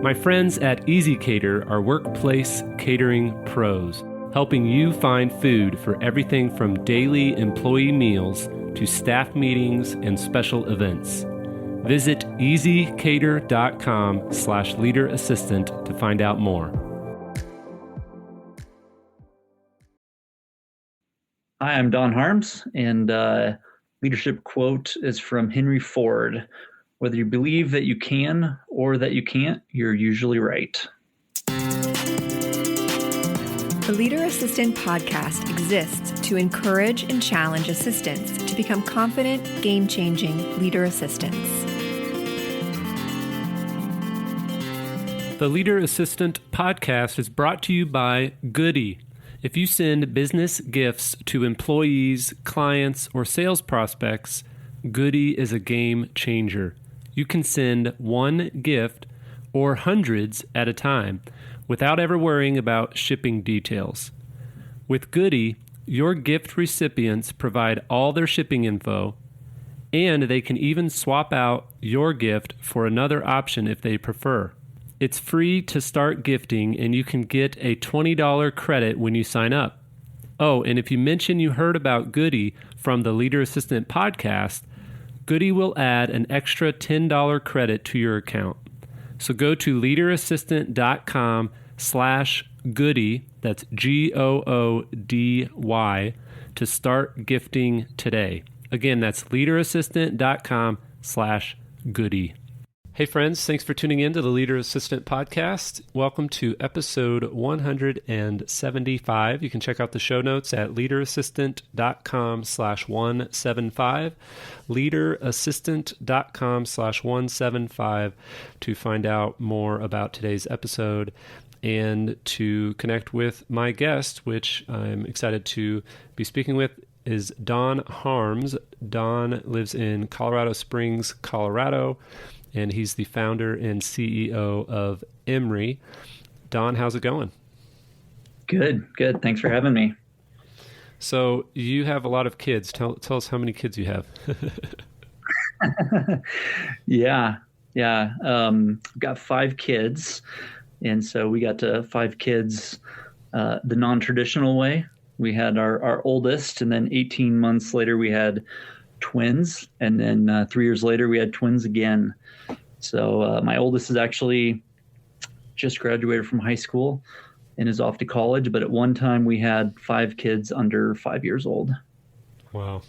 My friends at Easy Cater are workplace catering pros, helping you find food for everything from daily employee meals to staff meetings and special events. Visit easycater.com/leaderassistant to find out more. Hi, I'm Don Harms, and leadership quote is from Henry Ford. Whether you believe that you can or that you can't, you're usually right. The Leader Assistant podcast exists to encourage and challenge assistants to become confident, game-changing leader assistants. The Leader Assistant podcast is brought to you by Goody. If you send business gifts to employees, clients, or sales prospects, Goody is a game changer. You can send one gift or hundreds at a time without ever worrying about shipping details. With Goody, your gift recipients provide all their shipping info, and they can even swap out your gift for another option if they prefer. It's free to start gifting, and you can get a $20 credit when you sign up. Oh, and if you mention you heard about Goody from the Leader Assistant podcast, Goody will add an extra $10 credit to your account. So go to leaderassistant.com/Goody, that's GOODY, to start gifting today. Again, that's leaderassistant.com/Goody. Hey friends, thanks for tuning in to the Leader Assistant podcast. Welcome to episode 175. You can check out the show notes at leaderassistant.com/175, leaderassistant.com/175 to find out more about today's episode and to connect with my guest, which I'm excited to be speaking with, is Don Harms. Don lives in Colorado Springs, Colorado, and he's the founder and CEO of Emmre. Don, how's it going? Good. Thanks for having me. So you have a lot of kids. Tell us how many kids you have. Yeah. I've got 5 kids, and so we got to 5 kids the non-traditional way. We had our oldest, and then 18 months later we had twins, and then 3 years later we had twins again. So my oldest is actually just graduated from high school and is off to college, but at one time we had 5 kids under 5 years old. Wow.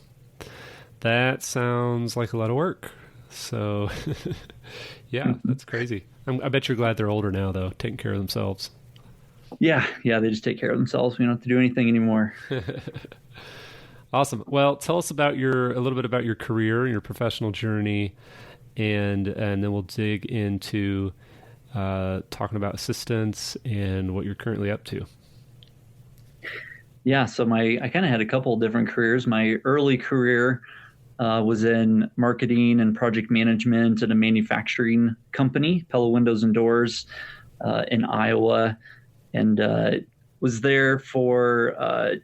That sounds like a lot of work. So yeah, that's crazy. I bet you're glad they're older now, though, taking care of themselves. Yeah, they just take care of themselves. We don't have to do anything anymore. Awesome. Well, tell us about a little bit about your career, your professional journey, and then we'll dig into talking about assistants and what you're currently up to. Yeah, so I kind of had a couple of different careers. My early career was in marketing and project management at a manufacturing company, Pella Windows and Doors, in Iowa, and was there for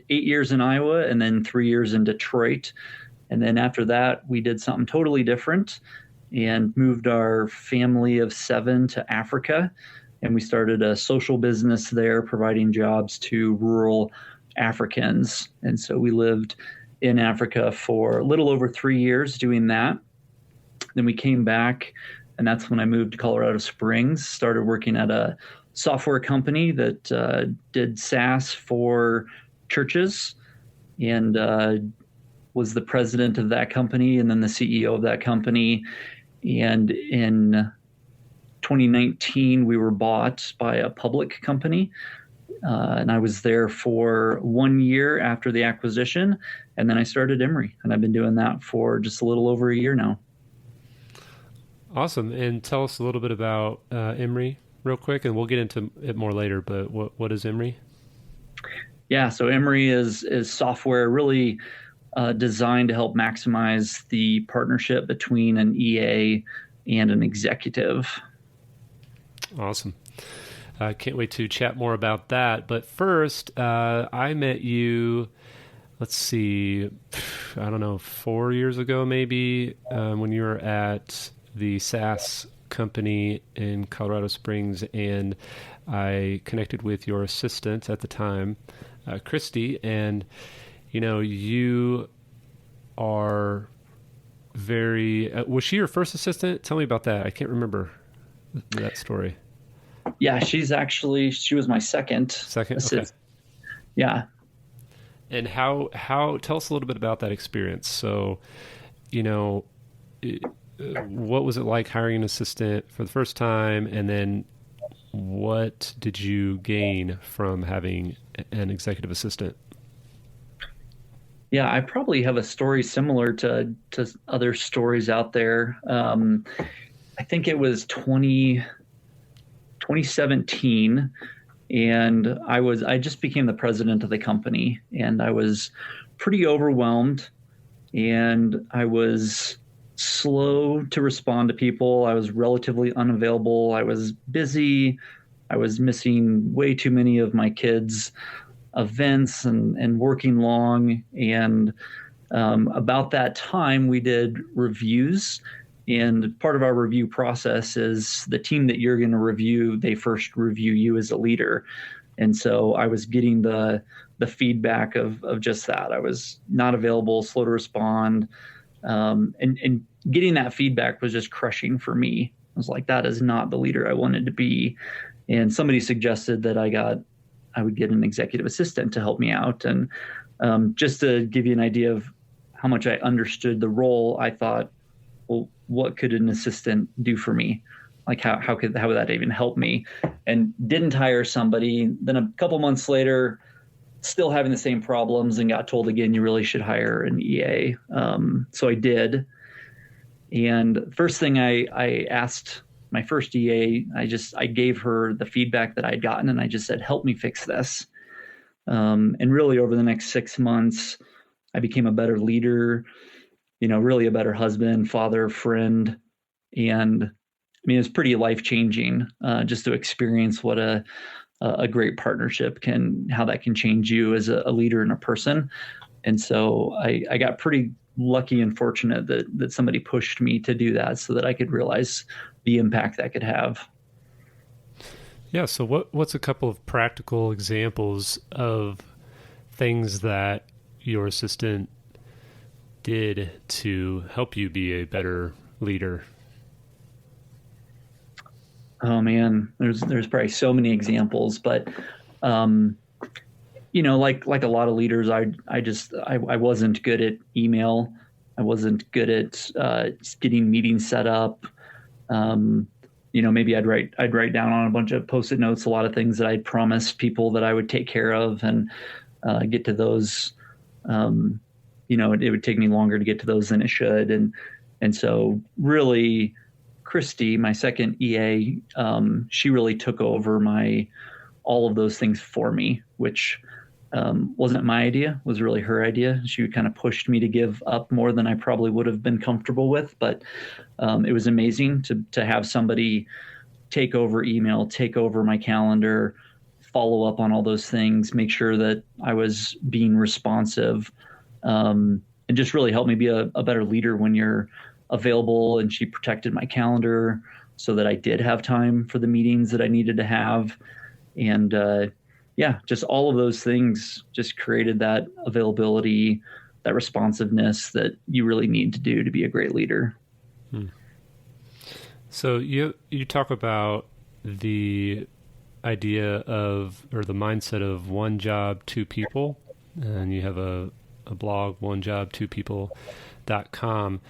8 years in Iowa and then 3 years in Detroit. And then after that, we did something totally different and moved our family of 7 to Africa. And we started a social business there, providing jobs to rural Africans. And so we lived in Africa for a little over 3 years doing that. Then we came back, and that's when I moved to Colorado Springs, started working at a software company that did SaaS for churches, and was the president of that company and then the CEO of that company. And in 2019, we were bought by a public company, and I was there for 1 year after the acquisition, and then I started Emmre, and I've been doing that for just a little over a year now. Awesome. And tell us a little bit about Emmre real quick, and we'll get into it more later, but what is Emmre? Yeah, so Emmre is software really designed to help maximize the partnership between an EA and an executive. Awesome. I can't wait to chat more about that. But first, I met you, let's see, I don't know, 4 years ago maybe, when you were at the SaaS company in Colorado Springs, and I connected with your assistant at the time, Christy, and you are very. Was she your first assistant? Tell me about that. I can't remember that story. Yeah, she was my second. Second, assistant. Okay. Yeah. And how? Tell us a little bit about that experience. So, what was it like hiring an assistant for the first time, and then what did you gain from having an executive assistant? Yeah, I probably have a story similar to other stories out there. I think it was 2017, and I just became the president of the company, and I was pretty overwhelmed, and I was slow to respond to people. I was relatively unavailable. I was busy. I was missing way too many of my kids' events and working long. And about that time, we did reviews. And part of our review process is the team that you're going to review, they first review you as a leader. And so I was getting the feedback of just that. I was not available, slow to respond. And getting that feedback was just crushing for me. I was like, that is not the leader I wanted to be. And somebody suggested that I would get an executive assistant to help me out. And just to give you an idea of how much I understood the role, I thought, well, what could an assistant do for me? Like how would that even help me? And didn't hire somebody. Then a couple months later, still having the same problems, and got told again, you really should hire an EA. So I did. And first thing I asked my first EA, I gave her the feedback that I'd gotten, and I just said, help me fix this. And really over the next 6 months, I became a better leader, really a better husband, father, friend. And I mean, it's pretty life-changing just to experience what a great partnership how that can change you as a leader and a person. And so I got pretty lucky and fortunate that somebody pushed me to do that so that I could realize the impact that could have. Yeah. So what's a couple of practical examples of things that your assistant did to help you be a better leader? Oh man, there's probably so many examples, but like a lot of leaders, I wasn't good at email. I wasn't good at getting meetings set up. Maybe I'd write down on a bunch of Post-it notes a lot of things that I'd promised people that I would take care of, and get to those. It would take me longer to get to those than it should, and so really, Christy, my second EA, she really took over all of those things for me, which wasn't my idea, was really her idea. She kind of pushed me to give up more than I probably would have been comfortable with, but it was amazing to have somebody take over email, take over my calendar, follow up on all those things, make sure that I was being responsive, and just really help me be a better leader when you're available. And she protected my calendar so that I did have time for the meetings that I needed to have. And just all of those things just created that availability, that responsiveness that you really need to do to be a great leader. So you talk about the idea of, or the mindset of, one job, two people, and you have a blog, onejob2people.com.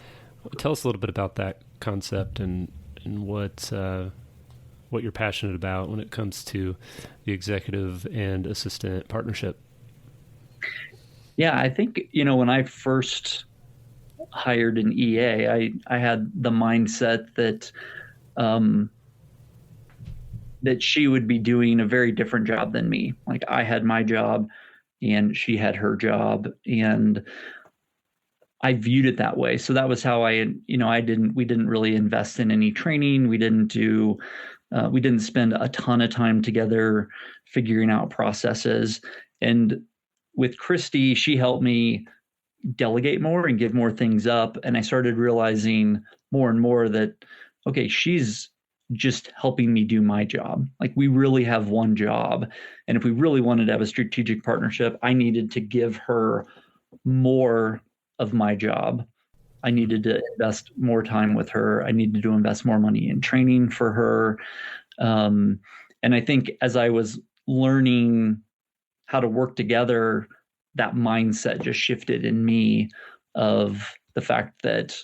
Tell us a little bit about that concept and what you're passionate about when it comes to the executive and assistant partnership. Yeah, I think, when I first hired an EA, I had the mindset that that she would be doing a very different job than me. Like, I had my job and she had her job, and I viewed it that way. So that was how we didn't really invest in any training. We didn't spend a ton of time together figuring out processes. And with Christy, she helped me delegate more and give more things up. And I started realizing more and more that okay, she's just helping me do my job. Like, we really have one job. And if we really wanted to have a strategic partnership, I needed to give her more of my job. I needed to invest more time with her. I needed to invest more money in training for her. And I think as I was learning how to work together, that mindset just shifted in me of the fact that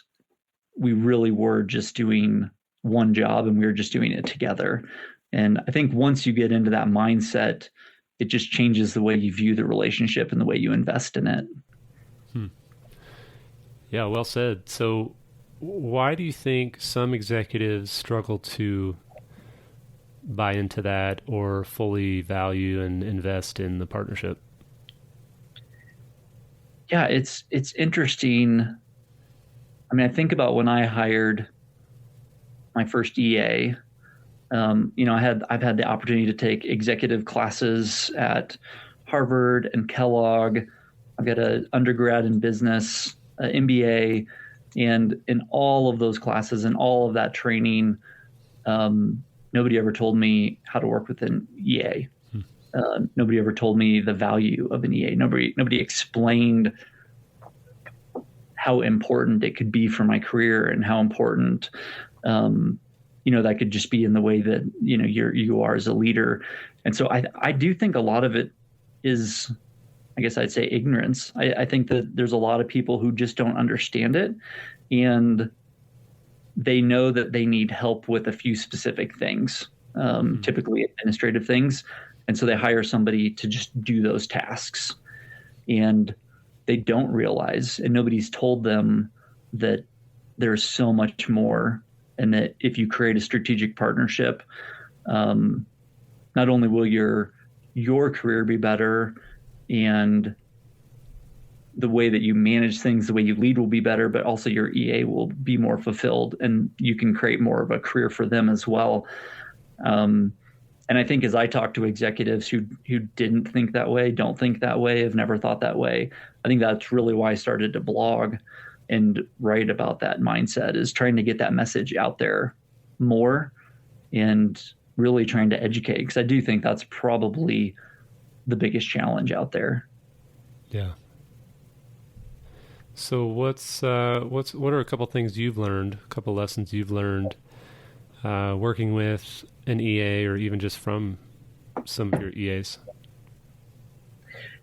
we really were just doing one job and we were just doing it together. And I think once you get into that mindset, it just changes the way you view the relationship and the way you invest in it. Yeah, well said. So why do you think some executives struggle to buy into that or fully value and invest in the partnership? Yeah, it's interesting. I mean, I think about when I hired my first EA. I've had the opportunity to take executive classes at Harvard and Kellogg. I've got an undergrad in business, MBA, and in all of those classes and all of that training, nobody ever told me how to work with an EA. Nobody ever told me the value of an EA. Nobody explained how important it could be for my career and how important, that could just be in the way that, you are as a leader. And so I do think a lot of it is, I guess I'd say, ignorance. I think that there's a lot of people who just don't understand it, and they know that they need help with a few specific things, typically administrative things. And so they hire somebody to just do those tasks. And they don't realize, and nobody's told them, that there's so much more. And that if you create a strategic partnership, not only will your career be better, and the way that you manage things, the way you lead will be better, but also your EA will be more fulfilled, and you can create more of a career for them as well. And I think as I talk to executives who didn't think that way, don't think that way, have never thought that way, I think that's really why I started to blog and write about that mindset, is trying to get that message out there more and really trying to educate, because I do think that's probably the biggest challenge out there. Yeah. So what are a couple things you've learned, a couple lessons you've learned working with an EA, or even just from some of your EAs?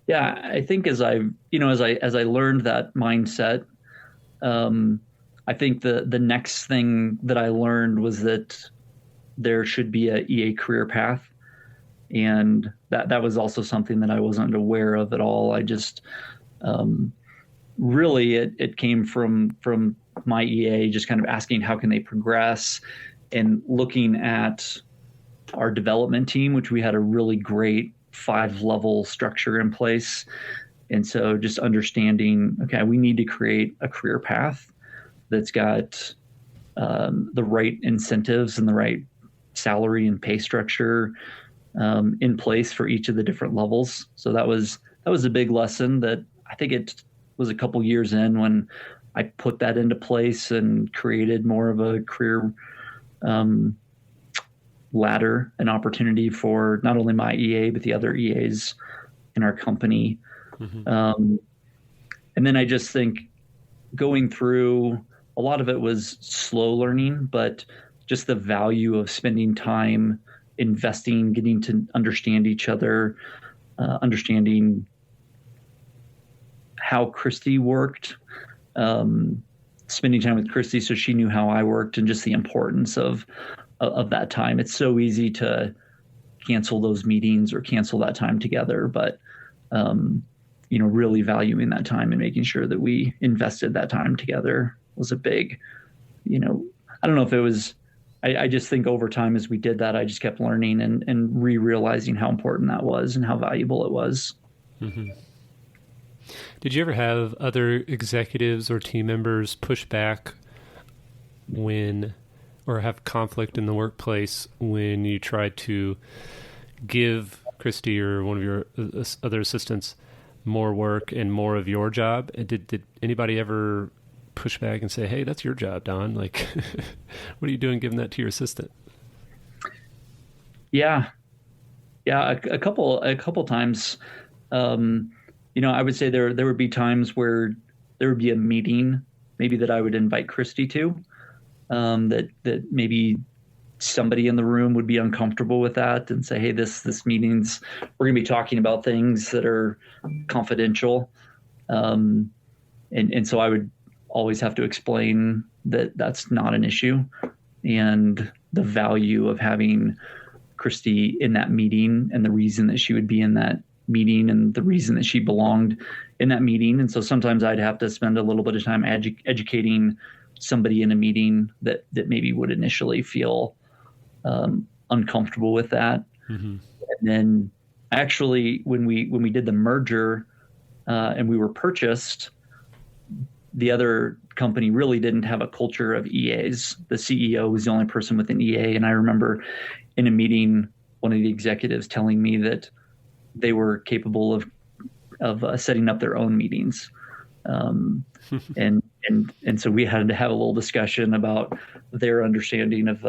Yeah, I think as I learned that mindset, I think the next thing that I learned was that there should be a EA career path. And that was also something that I wasn't aware of at all. I just, really, it came from my EA, just kind of asking how can they progress, and looking at our development team, which we had a really great 5-level structure in place. And so just understanding, okay, we need to create a career path that's got the right incentives and the right salary and pay structure in place for each of the different levels. So that was a big lesson that I think it was a couple years in when I put that into place and created more of a career ladder and opportunity for not only my EA, but the other EAs in our company. Mm-hmm. And then I just think going through, a lot of it was slow learning, but just the value of spending time investing, getting to understand each other, understanding how Christy worked, spending time with Christy so she knew how I worked, and just the importance of that time. It's so easy to cancel those meetings or cancel that time together, but really valuing that time and making sure that we invested that time together was a big, I don't know if it was, I just think over time as we did that, I just kept learning and realizing how important that was and how valuable it was. Mm-hmm. Did you ever have other executives or team members push back or have conflict in the workplace when you tried to give Christy or one of your other assistants more work and more of your job? Did anybody ever push back and say, hey, that's your job, Don. Like, what are you doing giving that to your assistant? Yeah. A couple times, I would say there would be times where there would be a meeting maybe that I would invite Christy to, that maybe somebody in the room would be uncomfortable with that and say, hey, this meeting's, we're going to be talking about things that are confidential. And so I would always have to explain that that's not an issue, and the value of having Christy in that meeting and the reason that she would be in that meeting and the reason that she belonged in that meeting. And so sometimes I'd have to spend a little bit of time educating somebody in a meeting that maybe would initially feel uncomfortable with that. Mm-hmm. And then actually when we did the merger and we were purchased, the other company really didn't have a culture of EAs. The CEO was the only person with an EA. And I remember in a meeting, one of the executives telling me that they were capable of setting up their own meetings. And so we had to have a little discussion about their understanding of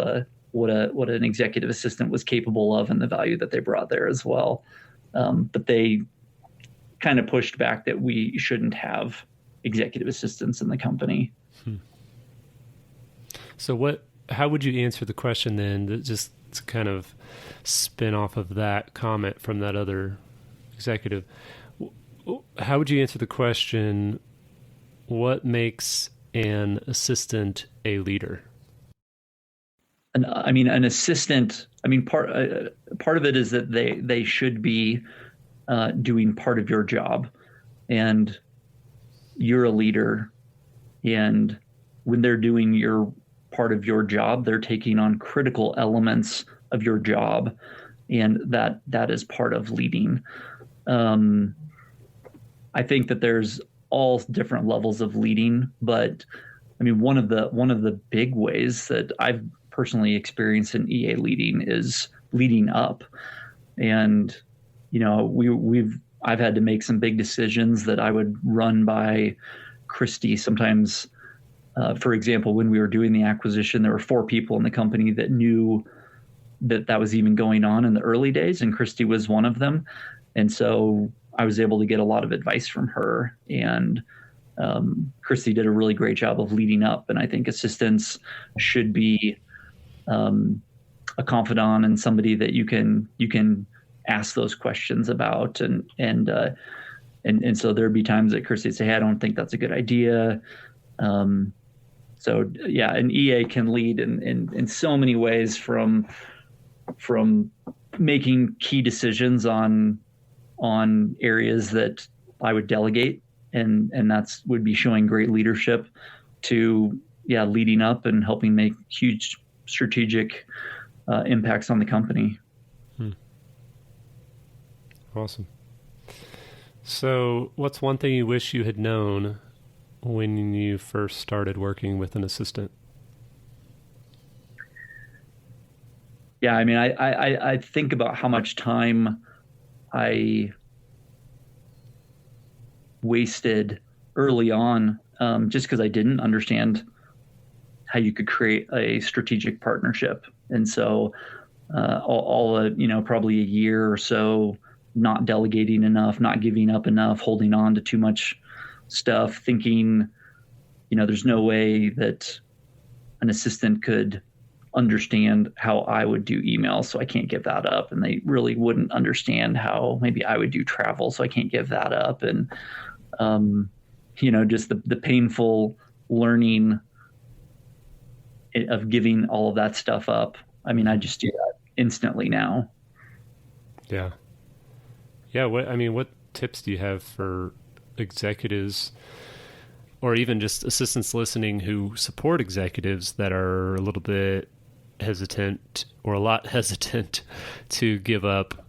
what an executive assistant was capable of and the value that they brought there as well. But they kind of pushed back that we shouldn't have executive assistants in the company. So how would you answer the question then, that just to kind of spin off of that comment from that other executive? How would you answer the question, what makes an assistant a leader? An assistant, part of it is that they should be doing part of your job, and you're a leader, and when they're doing your part of your job, they're taking on critical elements of your job, and that is part of leading. I think that there's all different levels of leading, but one of the big ways that I've personally experienced in EA leading is leading up. And I've had to make some big decisions that I would run by Christy. Sometimes, for example, when we were doing the acquisition, there were 4 people in the company that knew that was even going on in the early days, and Christy was one of them. And so I was able to get a lot of advice from her, and Christy did a really great job of leading up. And I think assistants should be a confidant and somebody that you can ask those questions about. And so there'd be times that Christy would say, hey, I don't think that's a good idea. So yeah, an EA can lead in so many ways, from making key decisions on areas that I would delegate, and that's would be showing great leadership, to leading up and helping make huge strategic impacts on the company. Awesome. So what's one thing you wish you had known when you first started working with an assistant? Yeah, I think about how much time I wasted early on, just because I didn't understand how you could create a strategic partnership. And so probably a year or so, not delegating enough, not giving up enough, holding on to too much stuff, thinking, there's no way that an assistant could understand how I would do email, so I can't give that up. And they really wouldn't understand how maybe I would do travel, so I can't give that up. And, just the painful learning of giving all of that stuff up. I just do that instantly now. Yeah. Yeah. What tips do you have for executives, or even just assistants listening who support executives that are a little bit hesitant, or a lot hesitant, to give up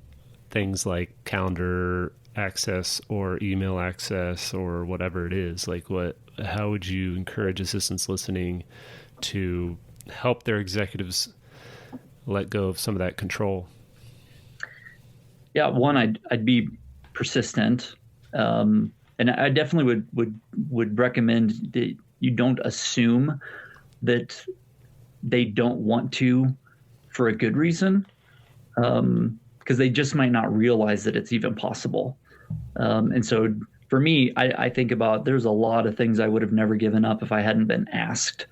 things like calendar access or email access or whatever it is? How would you encourage assistants listening to help their executives let go of some of that control? Yeah, one, I'd be persistent, and I definitely would recommend that you don't assume that they don't want to for a good reason, because they just might not realize that it's even possible. And so for me, I think about, there's a lot of things I would have never given up if I hadn't been asked.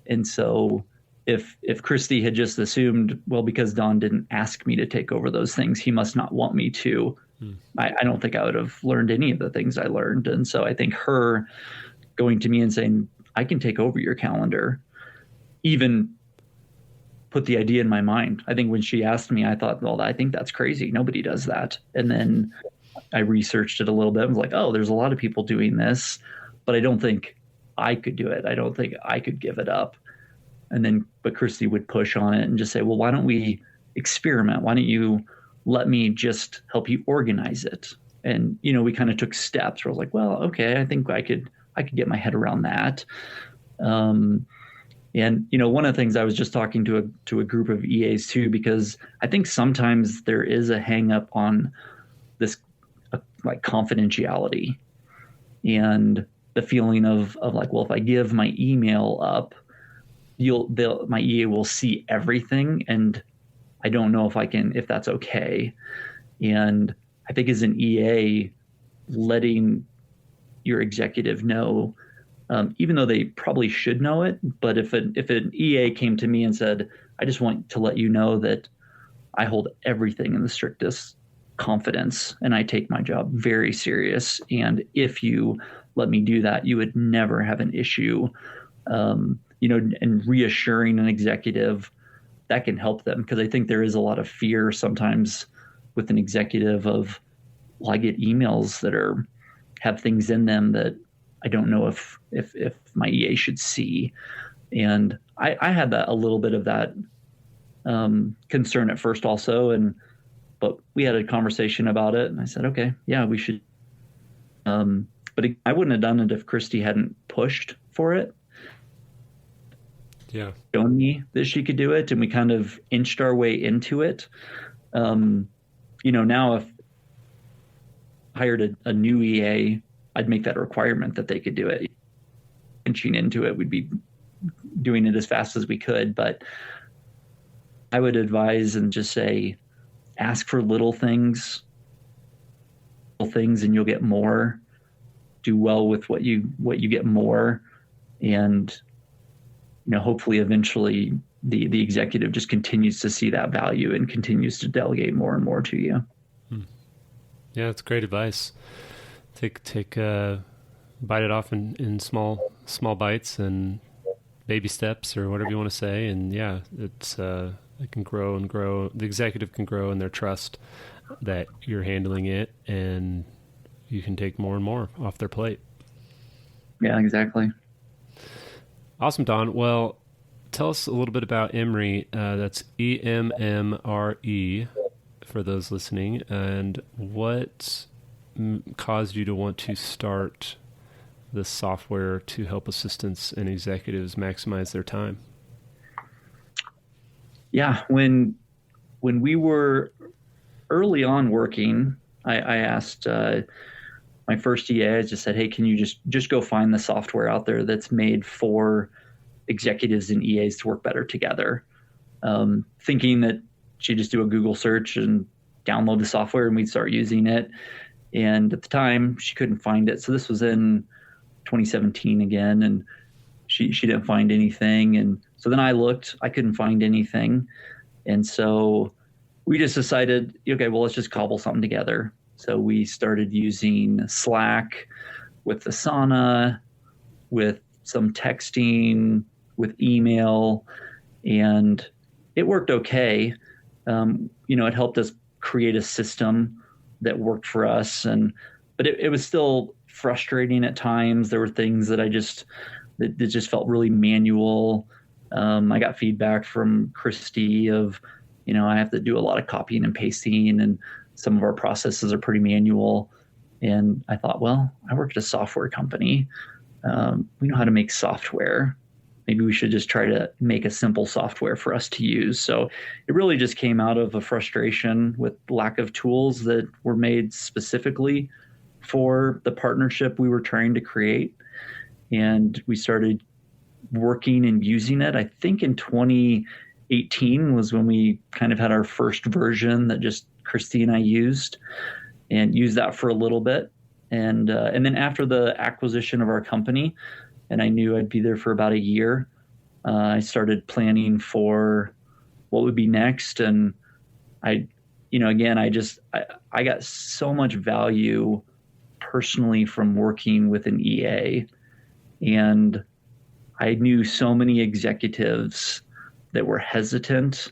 And so if Christy had just assumed, well, because Don didn't ask me to take over those things, he must not want me to, I don't think I would have learned any of the things I learned. And so I think her going to me and saying, I can take over your calendar, even put the idea in my mind. I think when she asked me, I thought, well, I think that's crazy. Nobody does that. And then I researched it a little bit. I was like, oh, there's a lot of people doing this, but I don't think I could do it. I don't think I could give it up. But Christy would push on it and just say, well, why don't we experiment? Why don't you let me just help you organize it? And, we kind of took steps where I was like, well, okay, I think I could get my head around that. And, one of the things I was just talking to a group of EAs too, because I think sometimes there is a hang up on this like confidentiality and the feeling of like, well, if I give my email up, my EA will see everything, and I don't know if that's okay. And I think as an EA, letting your executive know, even though they probably should know it, but if an EA came to me and said, I just want to let you know that I hold everything in the strictest confidence and I take my job very serious, and if you let me do that, you would never have an issue, and reassuring an executive, that can help them. Because I think there is a lot of fear sometimes with an executive of, well, I get emails that have things in them that I don't know if my EA should see. And I had a little bit of that concern at first also. But we had a conversation about it, and I said, okay, yeah, we should. But I wouldn't have done it if Christy hadn't pushed for it. Yeah. Shown me that she could do it, and we kind of inched our way into it. Now if I hired a new EA, I'd make that a requirement that they could do it. Inching into it, we'd be doing it as fast as we could. But I would advise and just say, ask for little things, and you'll get more. Do well with what you get more, and hopefully eventually the executive just continues to see that value and continues to delegate more and more to you. Yeah, that's great advice. Take bite it off in small bites and baby steps, or whatever you want to say. And yeah, it can grow and grow. The executive can grow in their trust that you're handling it, and you can take more and more off their plate. Yeah, exactly. Awesome, Don. Well, tell us a little bit about Emmre. That's EMMRE for those listening. And what caused you to want to start this software to help assistants and executives maximize their time? Yeah, when we were early on working, I asked my first EA, I just said, hey, can you just go find the software out there that's made for executives and EAs to work better together? Thinking that she'd just do a Google search and download the software and we'd start using it. And at the time, she couldn't find it. So this was in 2017 again, and she didn't find anything. And so then I looked, I couldn't find anything. And so we just decided, okay, well, let's just cobble something together. So we started using Slack with Asana, with some texting, with email, and it worked okay. It helped us create a system that worked for us, but it was still frustrating at times. There were things that that just felt really manual. I got feedback from Christy of, I have to do a lot of copying and pasting, and some of our processes are pretty manual. And I thought, well, I work at a software company. We know how to make software. Maybe we should just try to make a simple software for us to use. So it really just came out of a frustration with lack of tools that were made specifically for the partnership we were trying to create. and we started working and using it. I think in 2018 was when we kind of had our first version that just Christy and I used, and used that for a little bit. And then after the acquisition of our company, and I knew I'd be there for about a year, I started planning for what would be next. And I got so much value personally from working with an EA. And I knew so many executives that were hesitant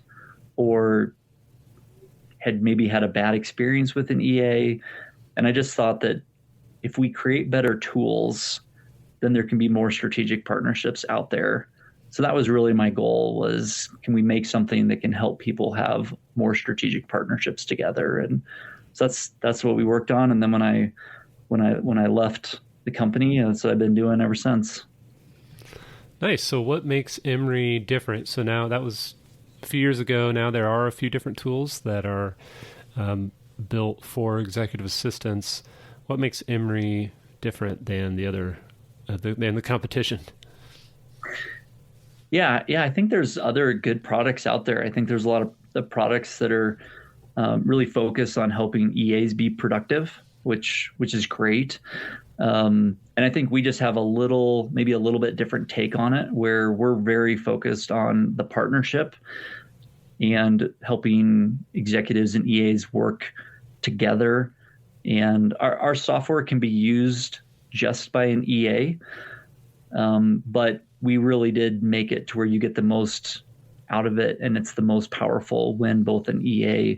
or had maybe had a bad experience with an EA. And I just thought that if we create better tools, then there can be more strategic partnerships out there. So that was really my goal, was can we make something that can help people have more strategic partnerships together? And so that's what we worked on. And then when I left the company, that's what I've been doing ever since. Nice. So what makes Emmre different? So now that was a few years ago. Now there are a few different tools that are built for executive assistants. What makes Emmre different than the other than the competition? Yeah. I think there's other good products out there. I think there's a lot of the products that are really focused on helping EAs be productive, which is great. And I think we just have maybe a little bit different take on it, where we're very focused on the partnership and helping executives and EAs work together. And our software can be used just by an EA, but we really did make it to where you get the most out of it, and it's the most powerful when both an EA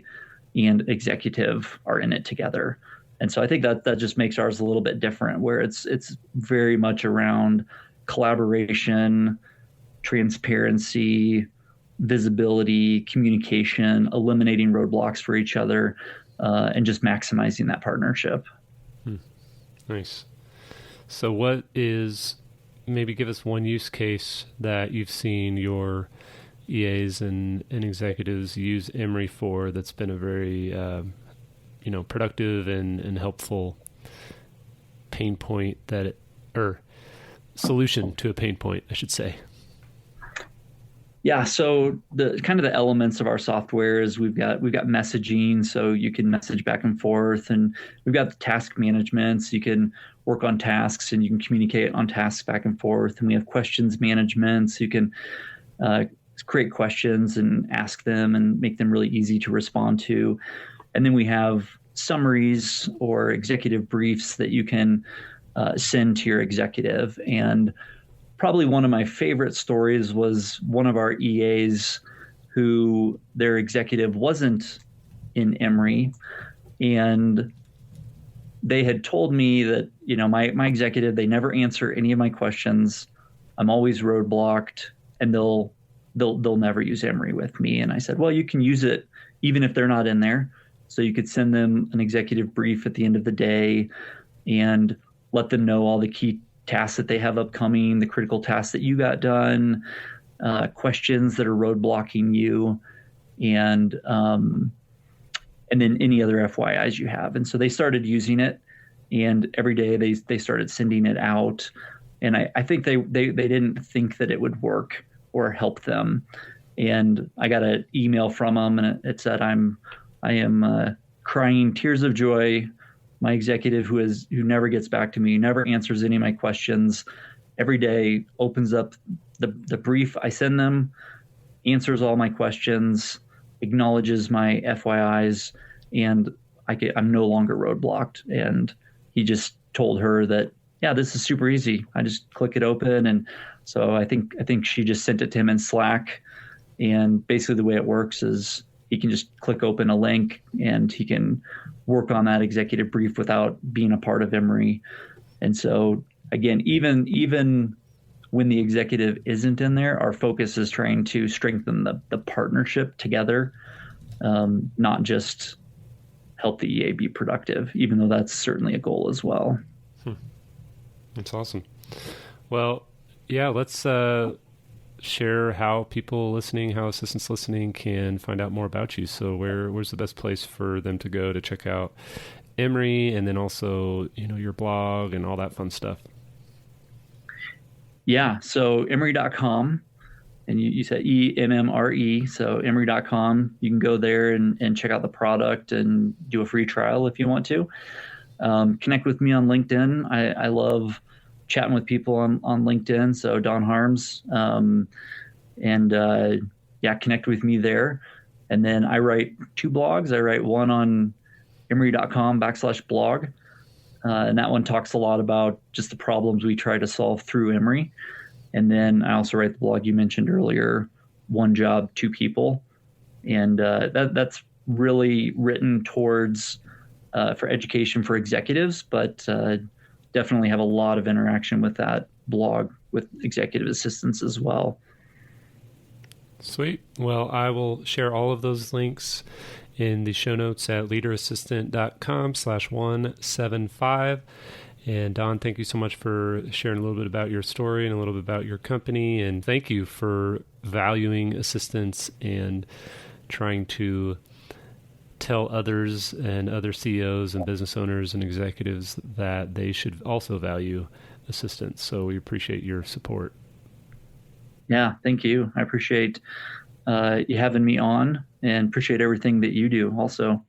and executive are in it together. And so I think that just makes ours a little bit different, where it's very much around collaboration, transparency, visibility, communication, eliminating roadblocks for each other, and just maximizing that partnership. Nice. So maybe give us one use case that you've seen your EAs and executives use Emmre for that's been a very productive and helpful pain point or solution to a pain point, I should say. Yeah. So the kind of the elements of our software is we've got messaging, so you can message back and forth, and we've got the task management, so you can work on tasks and you can communicate on tasks back and forth. And we have questions management, so you can create questions and ask them and make them really easy to respond to. And then we have summaries or executive briefs that you can send to your executive. And probably one of my favorite stories was one of our EAs who their executive wasn't in Emmre, and they had told me that, my executive, they never answer any of my questions. I'm always roadblocked, and they'll never use Emmre with me. And I said, well, you can use it even if they're not in there. So you could send them an executive brief at the end of the day and let them know all the key tasks that they have upcoming, the critical tasks that you got done, questions that are roadblocking you, and then any other FYIs you have. And so they started using it, and every day they started sending it out. And I think they didn't think that it would work or help them. And I got an email from them, and it said, I am crying tears of joy. My executive who never gets back to me, never answers any of my questions, every day opens up the brief I send them, answers all my questions, acknowledges my FYIs, and I'm no longer roadblocked. And he just told her that, yeah, this is super easy. I just click it open. And so I think she just sent it to him in Slack. And basically the way it works is he can just click open a link and he can work on that executive brief without being a part of Emmre. And so again, even when the executive isn't in there, our focus is trying to strengthen the partnership together, not just help the EA be productive, even though that's certainly a goal as well. That's awesome. Well, yeah, let's share how people listening, how assistants listening can find out more about you. So where's the best place for them to go to check out Emmre, and then also, your blog and all that fun stuff? Yeah. So Emmre.com, and you said Emmre. So Emmre.com, you can go there and check out the product and do a free trial if you want to. Connect with me on LinkedIn. I love chatting with people on LinkedIn. So Don Harms, connect with me there. And then I write 2 blogs. I write one on Emmre.com/blog. And that one talks a lot about just the problems we try to solve through Emmre. And then I also write the blog you mentioned earlier, One Job, Two People. And that's really written towards for education for executives, but definitely have a lot of interaction with that blog with executive assistants as well. Sweet. Well, I will share all of those links in the show notes at leaderassistant.com/175. And Don, thank you so much for sharing a little bit about your story and a little bit about your company. And thank you for valuing assistants and trying to tell others and other CEOs and business owners and executives that they should also value assistants. So we appreciate your support. Yeah, thank you. I appreciate you having me on, and appreciate everything that you do also.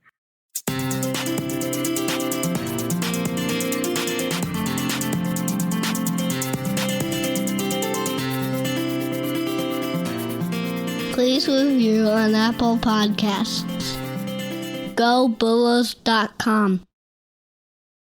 Please review on Apple Podcasts. GoBulls.com